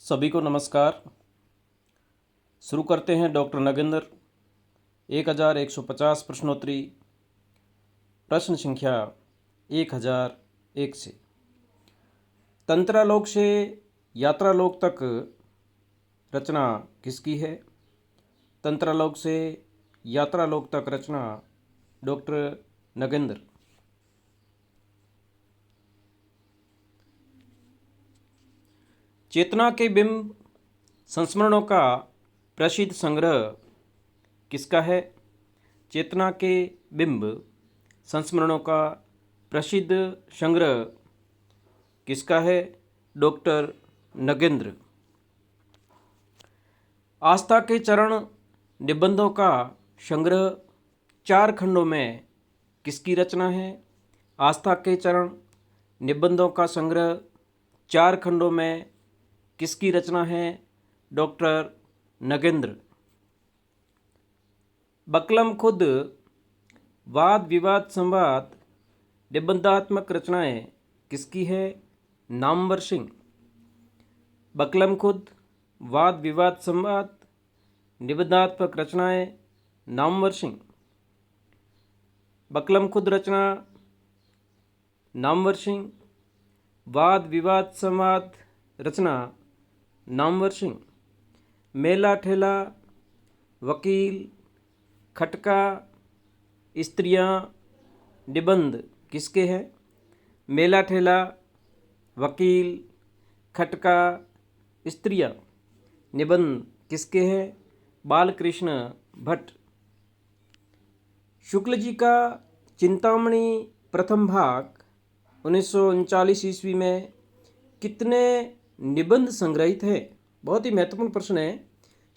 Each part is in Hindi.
सभी को नमस्कार। शुरू करते हैं डॉक्टर नगेंद्र 1150 प्रश्नोत्तरी प्रश्न संख्या 1001 से। तंत्रालोक से यात्रालोक तक रचना किसकी है? तंत्रालोक से यात्रालोक तक रचना डॉक्टर नगेंद्र। चेतना के बिंब संस्मरणों का प्रसिद्ध संग्रह किसका है? चेतना के बिंब संस्मरणों का प्रसिद्ध संग्रह किसका है? डॉक्टर नगेंद्र। आस्था के चरण निबंधों का संग्रह 4 खंडों में किसकी रचना है? आस्था के चरण निबंधों का संग्रह 4 खंडों में किसकी रचना है? डॉक्टर नगेंद्र। बकलम खुद वाद विवाद संवाद निबंधात्मक रचनाएं किसकी है? नामवर सिंह। बकलम खुद वाद विवाद संवाद निबंधात्मक रचनाएं नामवर सिंह। बकलम खुद रचना नामवर सिंह। वाद विवाद संवाद रचना नामवर सिंह। मेला ठेला वकील खटका स्त्रियां निबंध किसके हैं? मेला ठेला वकील खटका स्त्रियां निबंध किसके हैं? बालकृष्ण भट्ट। शुक्ल जी का चिंतामणि प्रथम भाग 1939 ईस्वी में कितने निबंध संग्रहित है? बहुत ही महत्वपूर्ण प्रश्न है।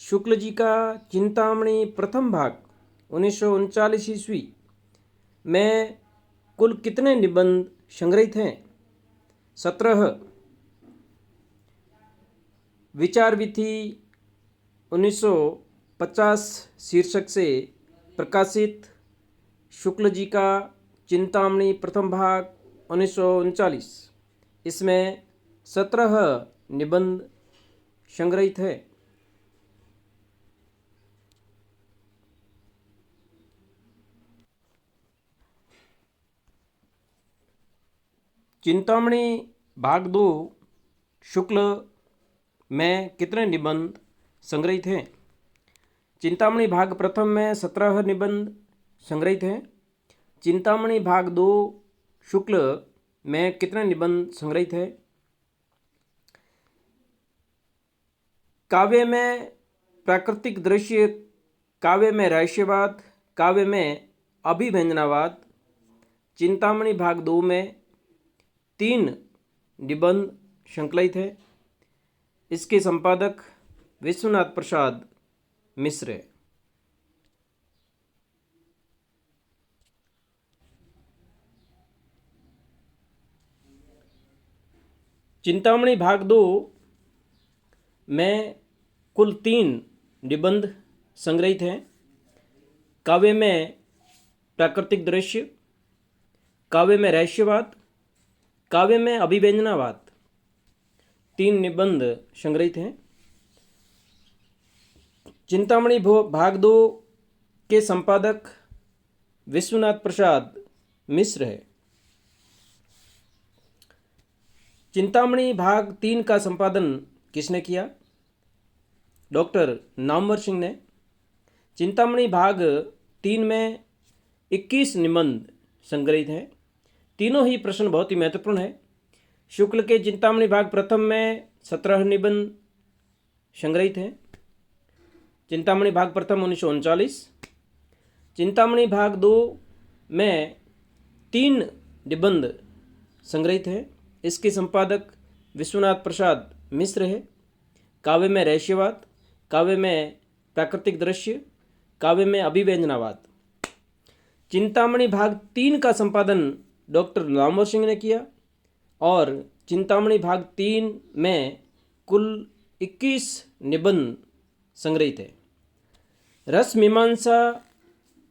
शुक्ल जी का चिंतामणि प्रथम भाग 1939 ईस्वी में कुल कितने निबंध संग्रहित हैं? 17। विचार विधि 1950 शीर्षक से प्रकाशित शुक्ल जी का चिंतामणि प्रथम भाग 1939, इसमें 17 निबंध संग्रहित है। चिंतामणि भाग 2 शुक्ल में कितने निबंध संग्रहित हैं? चिंतामणि भाग प्रथम में 17 निबंध संग्रहित हैं। चिंतामणि भाग 2 शुक्ल में कितने निबंध संग्रहित है? काव्य में प्राकृतिक दृश्य, काव्य में रहस्यवाद, काव्य में अभिव्यंजनावाद। चिंतामणि भाग 2 में 3 निबंध संकलित है। इसके संपादक विश्वनाथ प्रसाद मिश्र है। चिंतामणि भाग 2 में कुल 3 निबंध संग्रहित हैं। काव्य में प्राकृतिक दृश्य, काव्य में रहस्यवाद, काव्य में अभिव्यंजनावाद, 3 निबंध संग्रहित हैं। चिंतामणि भाग 2 के संपादक विश्वनाथ प्रसाद मिश्र है। चिंतामणि भाग 3 का संपादन किसने किया? डॉक्टर नामवर सिंह ने। चिंतामणि भाग 3 में 21 निबंध संग्रहित हैं। तीनों ही प्रश्न बहुत ही महत्वपूर्ण है। शुक्ल के चिंतामणि भाग प्रथम में 17 निबंध संग्रहित हैं। चिंतामणि भाग प्रथम 1939। चिंतामणि भाग 2 में 3 निबंध संग्रहित हैं। इसके संपादक विश्वनाथ प्रसाद मिश्र है। काव्य में रहस्यवाद, काव्य में प्राकृतिक दृश्य, काव्य में अभिव्यंजनावाद। चिंतामणि भाग 3 का संपादन डॉक्टर नामवर सिंह ने किया और चिंतामणि भाग 3 में कुल 21 निबंध संग्रहित है। रस मीमांसा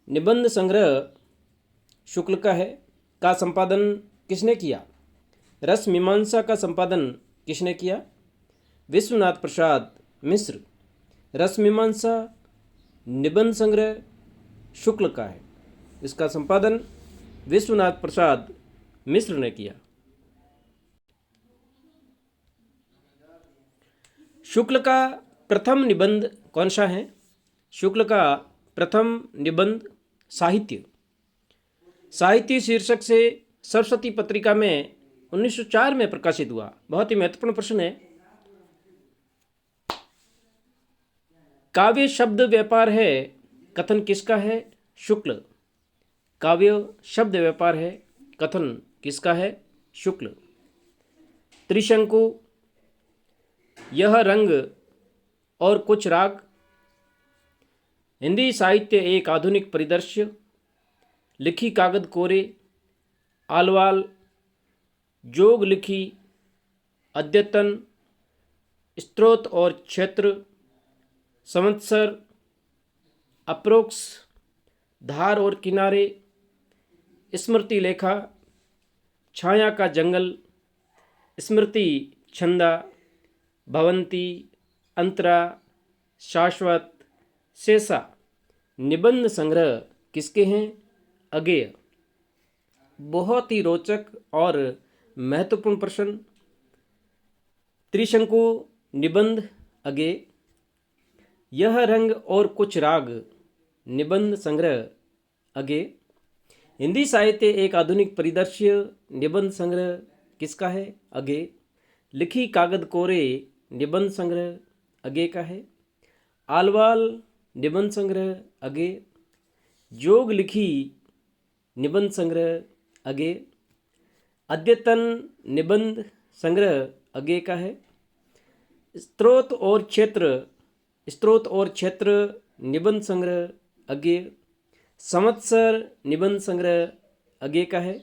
निबंध संग्रह शुक्ल का है, का संपादन किसने किया? रस मीमांसा का संपादन किसने किया? विश्वनाथ प्रसाद मिश्र। रसमीमांसा निबंध संग्रह शुक्ल का है। इसका संपादन विश्वनाथ प्रसाद मिश्र ने किया। शुक्ल का प्रथम निबंध कौन सा है? शुक्ल का प्रथम निबंध साहित्य। साहित्य शीर्षक से सरस्वती पत्रिका में 1904 में प्रकाशित हुआ। बहुत ही महत्वपूर्ण प्रश्न है। काव्य शब्द व्यापार है, कथन किसका है? शुक्ल। काव्य शब्द व्यापार है, कथन किसका है? शुक्ल। त्रिशंकु, यह रंग और कुछ राग। हिंदी साहित्य एक आधुनिक परिदृश्य। लिखी कागद कोरे। आलवाल, जोग लिखी। अद्यतन, स्त्रोत और क्षेत्र। संवत्सर, अप्रोक्स, धार और किनारे। स्मृति लेखा, छाया का जंगल। स्मृति छंदा, भवंती, अंतरा, शाश्वत, शेषा। निबंध संग्रह किसके हैं? अगेय। बहुत ही रोचक और महत्वपूर्ण प्रश्न। त्रिशंकु निबंध अगेय। यह रंग और कुछ राग निबंध संग्रह अगेय। हिंदी साहित्य एक आधुनिक परिदृश्य निबंध संग्रह किसका है? अगेय। लिखी कागद कोरे निबंध संग्रह अगेय का है। आलवाल निबंध संग्रह अगेय। जोग लिखी निबंध संग्रह अगेय। अद्यतन निबंध संग्रह अगेय का है। स्त्रोत और क्षेत्र निबंध संग्रह अगेय। संवत्सर निबंध संग्रह अगेय का है।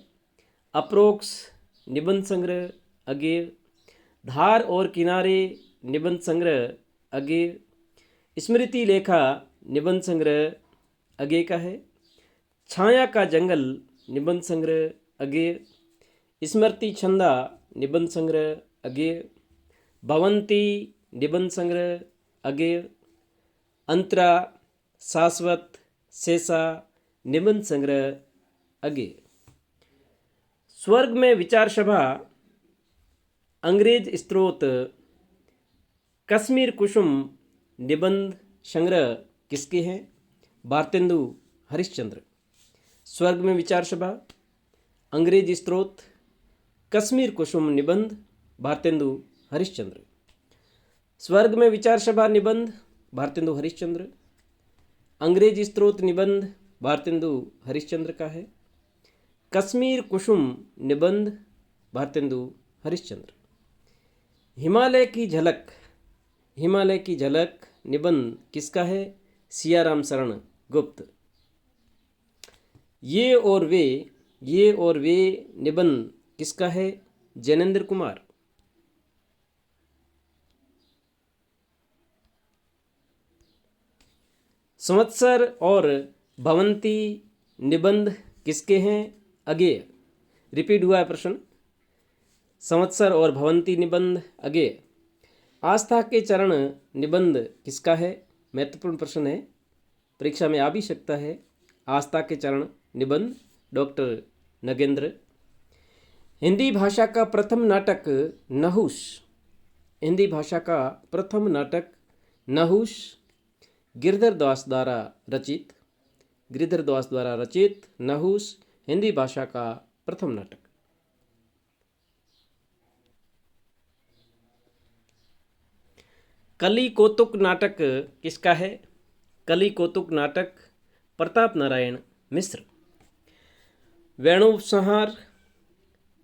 अप्रोक्स निबंध संग्रह अगेय। धार और किनारे निबंध संग्रह अगेय। स्मृति लेखा निबंध संग्रह अगेय का है। छाया का जंगल निबंध संग्रह अगेय। स्मृति छंदा निबंध संग्रह अगेय। भवंती निबंध संग्रह अगेय। अंतरा, शाश्वत, शेषा निबंध संग्रह अगेय। स्वर्ग में विचार सभा, अंग्रेज स्त्रोत, कश्मीर कुसुम निबंध संग्रह किसके हैं? भारतेंदु हरिश्चंद्र। स्वर्ग में विचार सभा, अंग्रेज स्त्रोत, कश्मीर कुसुम निबंध भारतेंदु हरिश्चंद्र। स्वर्ग में विचार सभा निबंध भारतेंदु हरिश्चंद्र। अंग्रेज स्त्रोत निबंध भारतेंदु हरिश्चंद्र का है। कश्मीर कुसुम निबंध भारतेंदु हरिश्चंद्र। हिमालय की झलक निबंध किसका है? सियाराम शरण गुप्त। ये और वे निबंध किसका है? जैनेन्द्र कुमार। संवत्सर और भवंती निबंध किसके हैं? अगेय। रिपीट हुआ है प्रश्न। संवत्सर और भवंती निबंध अगेय। आस्था के चरण निबंध किसका है? महत्वपूर्ण प्रश्न है, परीक्षा में आ भी सकता है। आस्था के चरण निबंध डॉक्टर नगेंद्र। हिंदी भाषा का प्रथम नाटक नहुष। हिंदी भाषा का प्रथम नाटक नहुष गिरधर दास द्वारा रचित नहुष हिंदी भाषा का प्रथम नाटक। कली कौतुक नाटक किसका है? कली कौतुक नाटक प्रताप नारायण मिश्र। वेणुसंहार,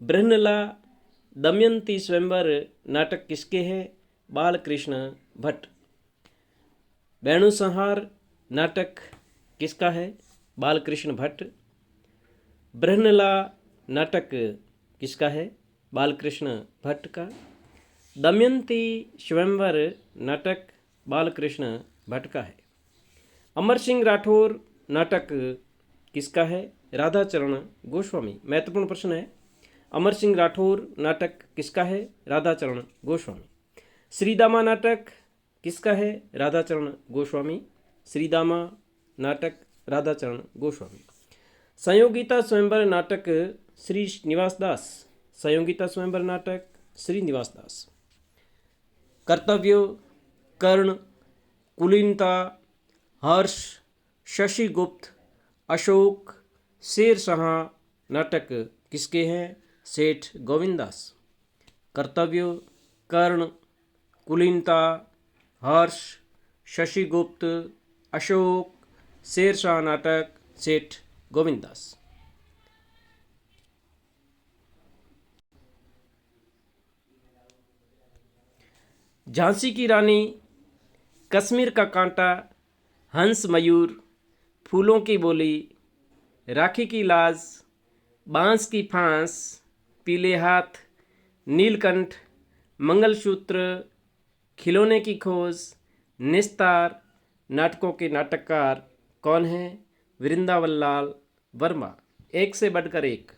बृहन्नला, दमयंती स्वयंवर नाटक किसके हैं? बालकृष्ण भट्ट। वेणुसंहार नाटक किसका है? बालकृष्ण भट्ट। बृहन्नला नाटक किसका है? बालकृष्ण भट्ट का। दमयंती स्वयंवर नाटक बालकृष्ण भट्ट का है। अमर सिंह राठौर नाटक किसका है? राधाचरण गोस्वामी। महत्वपूर्ण प्रश्न है। अमर सिंह राठौर नाटक किसका है? राधाचरण गोस्वामी। श्रीदामा नाटक किसका है? राधाचरण गोस्वामी। श्रीदामा नाटक राधाचरण गोस्वामी। संयोगिता स्वयंवर नाटक श्रीनिवास दास। संयोगिता स्वयंवर नाटक श्रीनिवास दास। कर्तव्य, कर्ण, कुलीनता, हर्ष, शशिगुप्त, अशोक, शेरशाह नाटक किसके हैं? सेठ गोविंददास। कर्तव्य, कर्ण, कुलीनता, हर्ष, शशिगुप्त, अशोक, शेरशाह नाटक सेठ गोविंददास। झांसी की रानी, कश्मीर का कांटा, हंस मयूर, फूलों की बोली, राखी की लाज, बांस की फांस, पीले हाथ, नीलकंठ, मंगलसूत्र, खिलौने की खोज, निस्तार नाटकों के नाटककार कौन हैं? वृंदावन लाल वर्मा। एक से बढ़कर एक।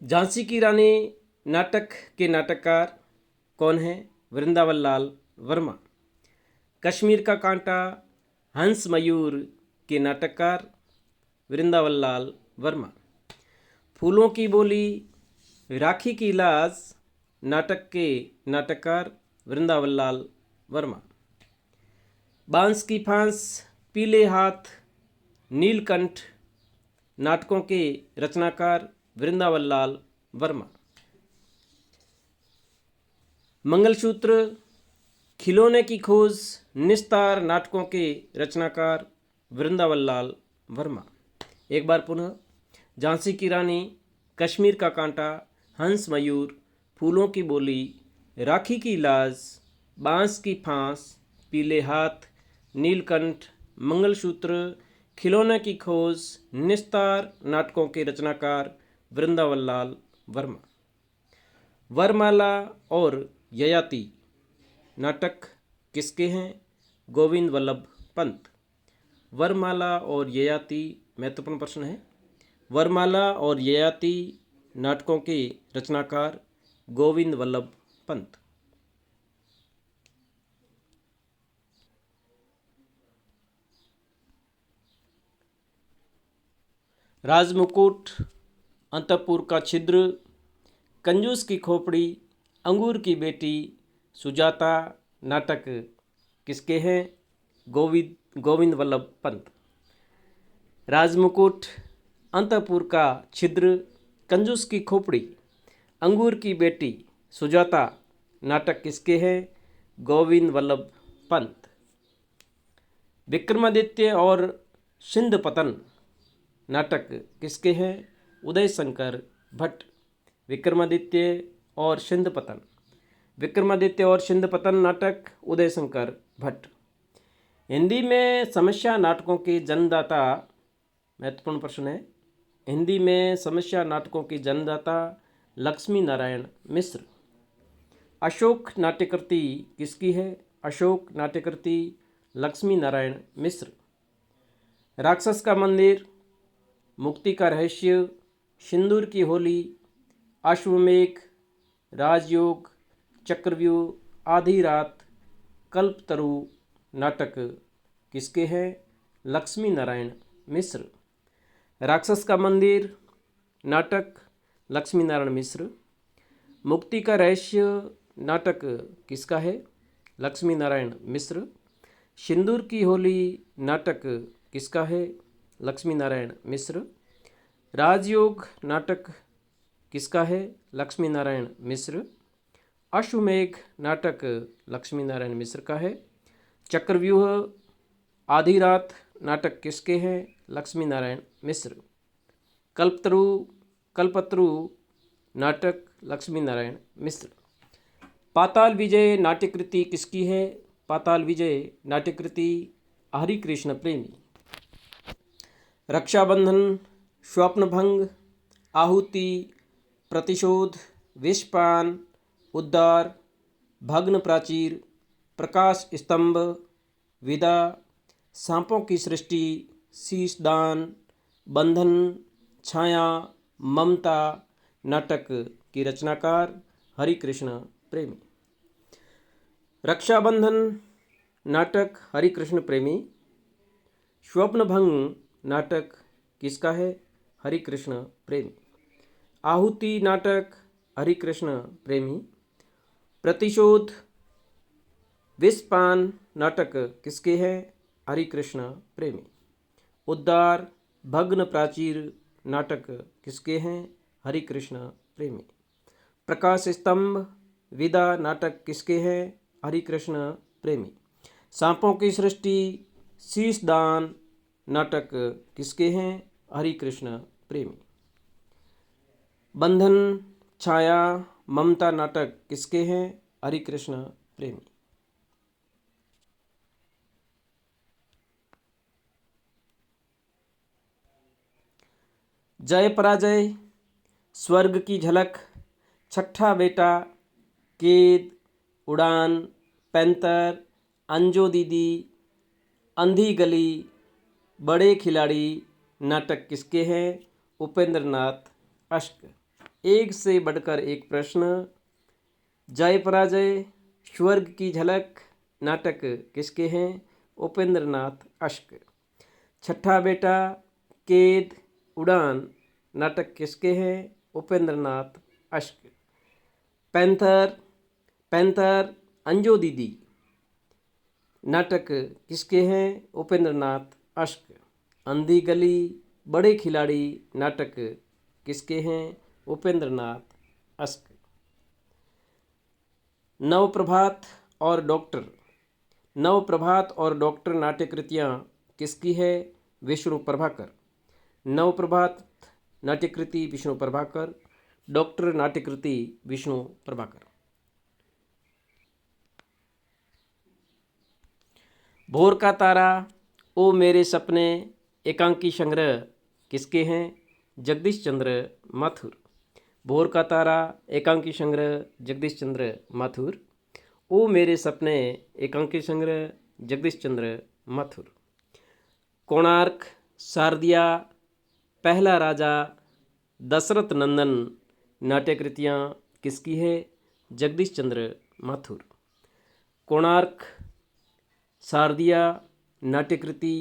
झांसी की रानी नाटक के नाटककार कौन हैं? वृंदावन लाल वर्मा। कश्मीर का कांटा, हंस मयूर के नाटककार वृंदावन लाल वर्मा। फूलों की बोली, राखी की लाज नाटक के नाटककार वृंदावन लाल वर्मा। बांस की फांस, पीले हाथ, नीलकंठ नाटकों के रचनाकार वृंदावन लाल वर्मा। मंगलसूत्र, खिलौने की खोज, निस्तार नाटकों के रचनाकार वृंदावन लाल वर्मा। एक बार पुनः। झांसी की रानी, कश्मीर का कांटा, हंस मयूर, फूलों की बोली, राखी की लाज, बांस की फांस, पीले हाथ, नीलकंठ, मंगलसूत्र, खिलौने की खोज, निस्तार नाटकों के रचनाकार वृंदावन लाल वर्मा। वरमाला और ययाति नाटक किसके हैं? गोविंद वल्लभ पंत। वरमाला और ययाति महत्वपूर्ण प्रश्न है। वरमाला और ययाति नाटकों के रचनाकार गोविंद वल्लभ पंत। राजमुकुट, अंतपुर का छिद्र, कंजूस की खोपड़ी, अंगूर की बेटी, सुजाता नाटक किसके हैं? गोविंद वल्लभ पंत। राजमुकुट, अंतपुर का छिद्र, कंजूस की खोपड़ी, अंगूर की बेटी, सुजाता नाटक किसके हैं? गोविंद वल्लभ पंत। विक्रमादित्य और सिंध पतन नाटक किसके हैं? उदय शंकर भट्ट। विक्रमादित्य और सिंध पतन। विक्रमादित्य और सिंध पतन नाटक उदय शंकर भट्ट। हिंदी में समस्या नाटकों के जन्मदाता, महत्वपूर्ण प्रश्न है। हिंदी में समस्या नाटकों के जन्मदाता लक्ष्मी नारायण मिश्र। अशोक नाट्यकृति किसकी है? अशोक नाट्यकृति लक्ष्मी नारायण मिश्र। राक्षस का मंदिर, मुक्ति का रहस्य, सिंदूर की होली, अश्वमेघ, राजयोग, चक्रव्यूह, आधी रात, कल्पतरु नाटक किसके हैं? लक्ष्मी नारायण मिश्र। राक्षस का मंदिर नाटक लक्ष्मी नारायण मिश्र। मुक्ति का रहस्य नाटक किसका है? लक्ष्मी नारायण मिश्र। सिंदूर की होली नाटक किसका है? लक्ष्मी नारायण मिश्र। राजयोग नाटक किसका है? लक्ष्मी नारायण मिश्र। अश्वमेघ नाटक लक्ष्मी नारायण मिश्र का है। चक्रव्यूह, आधी रात नाटक किसके हैं? लक्ष्मी नारायण मिश्र। कल्पतरु नाटक लक्ष्मी नारायण मिश्र। पाताल विजय नाट्यकृति किसकी है? पाताल विजय नाट्यकृति हरिकृष्ण प्रेमी। रक्षाबंधन, स्वप्नभंग, आहुति, प्रतिशोध, विषपान, उद्धार, भग्न प्राचीर, प्रकाश स्तंभ, विदा, सांपों की सृष्टि, शीशदान, बंधन, छाया, ममता नाटक की रचनाकार हरिकृष्ण प्रेमी। रक्षाबंधन नाटक हरिकृष्ण प्रेमी। स्वप्नभंग नाटक किसका है? हरिकृष्ण प्रेमी। आहुति नाटक हरिकृष्ण प्रेमी। प्रतिशोध विषपान नाटक किसके हैं? हरिकृष्ण प्रेमी। उद्धार भग्न प्राचीर नाटक किसके हैं? हरिकृष्ण प्रेमी। प्रकाश स्तंभ विदा नाटक किसके हैं? हरिकृष्ण प्रेमी। सांपों की सृष्टि शीशदान नाटक किसके हैं? हरिकृष्ण प्रेमी। बंधन छाया ममता नाटक किसके हैं? हरिकृष्ण प्रेमी। जय पराजय स्वर्ग की झलक छठा बेटा कैद उड़ान पैंतर अंजो दीदी अंधी गली बड़े खिलाड़ी नाटक किसके हैं? उपेंद्र नाथ अश्क। एक से बढ़कर एक प्रश्न। जय पराजय स्वर्ग की झलक नाटक किसके हैं? उपेंद्र नाथ अश्क। छठा बेटा कैद उड़ान नाटक किसके हैं? उपेंद्र नाथ अश्क। पैंथर अंजो दीदी नाटक किसके हैं? उपेंद्र नाथ अश्क। अंधी गली बड़े खिलाड़ी नाटक किसके हैं? उपेंद्र नाथ अश्क। नवप्रभात और डॉक्टर नाट्य कृतियाँ किसकी है? विष्णु प्रभाकर। नवप्रभात नाट्यकृति विष्णु प्रभाकर। डॉक्टर नाट्यकृति विष्णु प्रभाकर। भोर का तारा ओ मेरे सपने एकांकी संग्रह किसके हैं? जगदीश चंद्र माथुर। भोर का तारा एकांकी संग्रह जगदीश चंद्र माथुर। ओ मेरे सपने एकांकी संग्रह जगदीश चंद्र माथुर। कोणार्क शारदिया पहला राजा दशरथ नंदन नाट्यकृतियाँ किसकी है? जगदीश चंद्र माथुर। कोणार्क शारदिया नाट्यकृति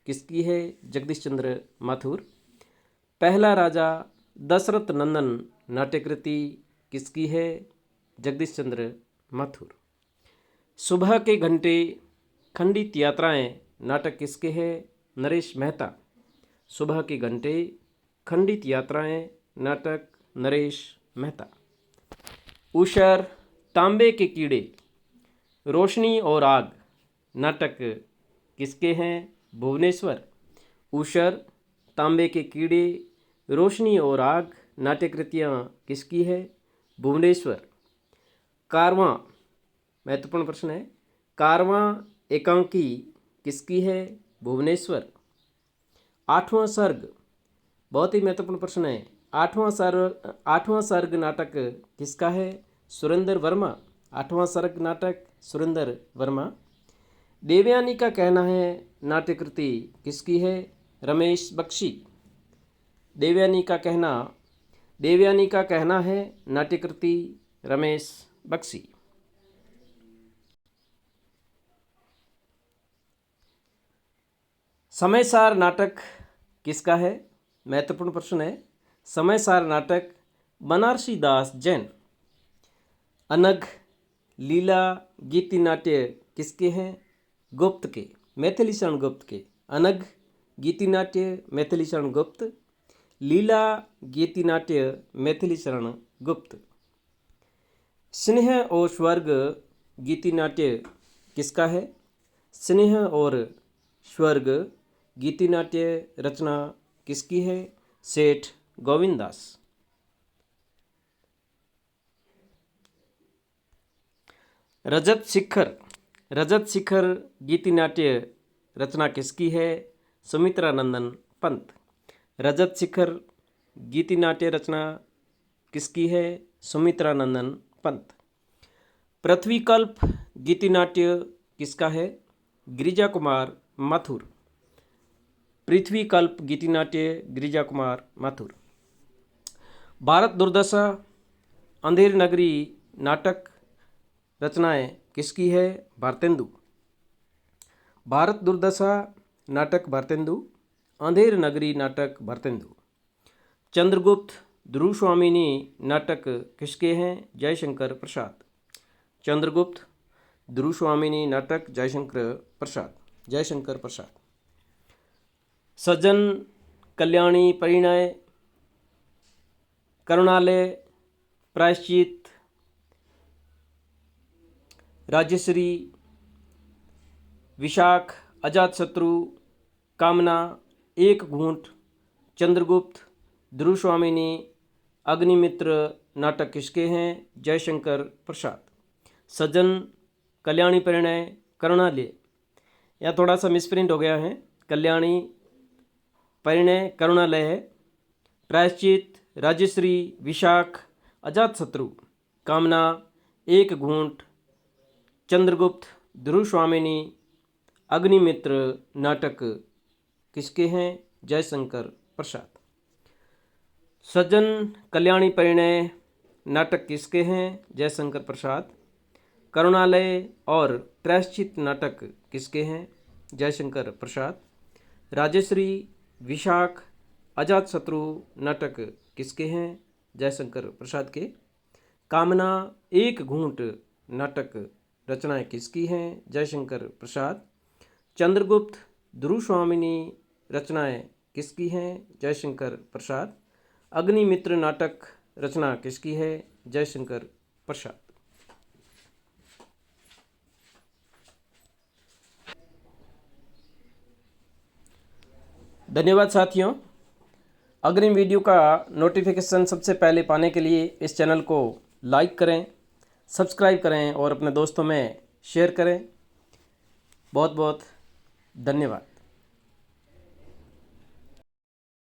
किसकी है? जगदीश चंद्र माथुर। पहला राजा दशरथ नंदन नाट्यकृति किसकी है? जगदीश चंद्र माथुर। सुबह के घंटे खंडित यात्राएं नाटक किसके हैं? नरेश मेहता। सुबह के घंटे खंडित यात्राएं नाटक नरेश मेहता। उषर तांबे के कीड़े रोशनी और आग नाटक किसके हैं? भुवनेश्वर। उषर तांबे के कीड़े रोशनी और आग नाट्यकृतियाँ किसकी है? भुवनेश्वर। कारवां महत्वपूर्ण प्रश्न है। कारवां एकांकी किसकी है? भुवनेश्वर। आठवां सर्ग बहुत ही महत्वपूर्ण प्रश्न है। आठवां सर्ग नाटक किसका है? सुरेंद्र वर्मा। आठवां सर्ग नाटक सुरेंद्र वर्मा। देवयानी का कहना है नाट्यकृति किसकी है? रमेश बख्शी। देवयानी का कहना है नाट्यकृति रमेश बख्शी। समयसार नाटक किसका है? महत्वपूर्ण प्रश्न है। समयसार नाटक बनारसी दास जैन। अनघ लीला गीति नाट्य किसके हैं? गुप्त के, मैथिली शरण गुप्त के। अनघ गीति नाट्य मैथिली शरण गुप्त। लीला गीति नाट्य मैथिली शरण गुप्त। स्नेह और स्वर्ग गीति नाट्य किसका है? स्नेह और स्वर्ग गीति नाट्य रचना किसकी है? सेठ गोविंददास। रजत शिखर गीति नाट्य रचना किसकी है? सुमित्रानंदन पंत। रजत शिखर गीति नाट्य रचना किसकी है? सुमित्रानंदन पंत। पृथ्वीकल्प गीति नाट्य किसका है? गिरिजा कुमार माथुर। पृथ्वीकल्प गीति नाट्य गिरिजा कुमार माथुर। भारत दुर्दशा अंधेर नगरी नाटक रचनाएं किसकी है? भारतेंदु। भारत दुर्दशा नाटक भारतेंदु। अंधेर नगरी नाटक भारतेंदु। चंद्रगुप्त ध्रुव स्वामिनी नाटक किसके हैं? जयशंकर प्रसाद। चंद्रगुप्त ध्रुव स्वामिनी नाटक जयशंकर प्रसाद। सज्जन कल्याणी परिणय करुणालय प्रायश्चित राजश्री विशाख अजातशत्रु कामना एक घूंट चंद्रगुप्त ध्रुव स्वामिनी अग्निमित्र नाटक किसके हैं? जयशंकर प्रसाद। सज्जन कल्याणी परिणय करुणालय, यहाँ थोड़ा सा मिसप्रिंट हो गया है, कल्याणी परिणय करुणालय है। प्रायश्चित राजश्री विशाख अजातशत्रु कामना एक घूंट चंद्रगुप्त ध्रुव स्वामिनी अग्निमित्र नाटक किसके हैं? जयशंकर प्रसाद। सज्जन कल्याणी परिणय नाटक किसके हैं? जयशंकर प्रसाद। करुणालय और प्रायश्चित नाटक किसके हैं? जयशंकर प्रसाद। राजश्री विशाख अजातशत्रु नाटक किसके हैं? जयशंकर प्रसाद के। कामना एक घूंट नाटक रचनाएं किसकी हैं? जयशंकर प्रसाद। चंद्रगुप्त ध्रुव स्वामिनी रचनाएं किसकी हैं? जयशंकर प्रसाद। अग्निमित्र नाटक रचना किसकी है? जयशंकर प्रसाद। धन्यवाद साथियों। अग्रिम वीडियो का नोटिफिकेशन सबसे पहले पाने के लिए इस चैनल को लाइक करें, सब्सक्राइब करें और अपने दोस्तों में शेयर करें। बहुत बहुत धन्यवाद।